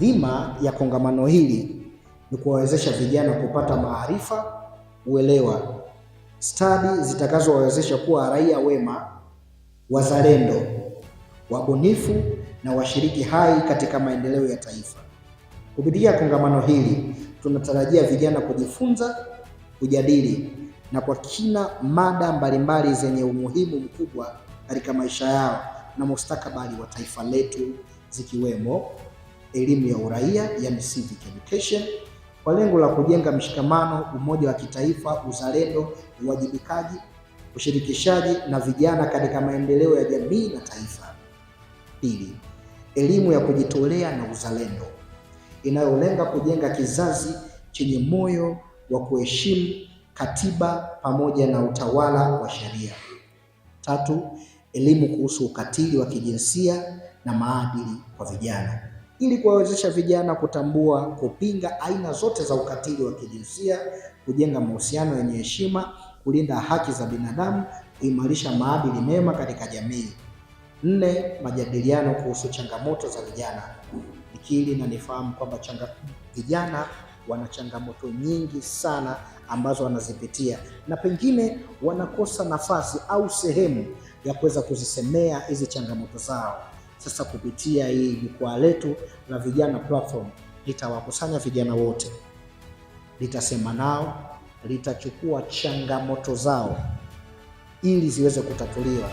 Dhima ya kongamano hili ni kuwawezesha vijana kupata maarifa, uelewa, stadi zitakazowawezesha kuwa raia wema, wazalendo, wabunifu na washiriki hai katika maendeleo ya taifa. Kupitia kongamano hili tunatarajia vijana kujifunza, kujadili na kwa kina mada mbalimbali zenye umuhimu mkubwa katika maisha yao na mustakabali wa taifa letu, zikiwemo elimu ya uraia, yani civic education, kwa lengo la kujenga mshikamano, umoja wa kitaifa, uzalendo, uwajibikaji, ushirikishaji na vijana katika maendeleo ya jamii na taifa. Pili, elimu ya kujitolea na uzalendo inayolenga kujenga kizazi chenye moyo wa kuheshimu katiba pamoja na utawala wa sheria. Tatu, elimu kuhusu ukatili wa kijinsia na maadili kwa vijana, ili kuwawezesha vijana kutambua, kupinga aina zote za ukatili wa kijinsia, kujenga mahusiano yenye heshima, kulinda haki za binadamu, kuimarisha maadili mema katika jamii. Nne, majadiliano kuhusu changamoto za vijana. Nikiri na nifahamu kwamba vijana wana changamoto nyingi sana ambazo wanazipitia na pengine wanakosa nafasi au sehemu ya kuweza kuzisemea hizi changamoto zao. Sasa kupitia hii jukwaa letu la Vijana Platform, litawakusanya vijana wote, litasema nao, litachukua changamoto zao ili ziweze kutatuliwa.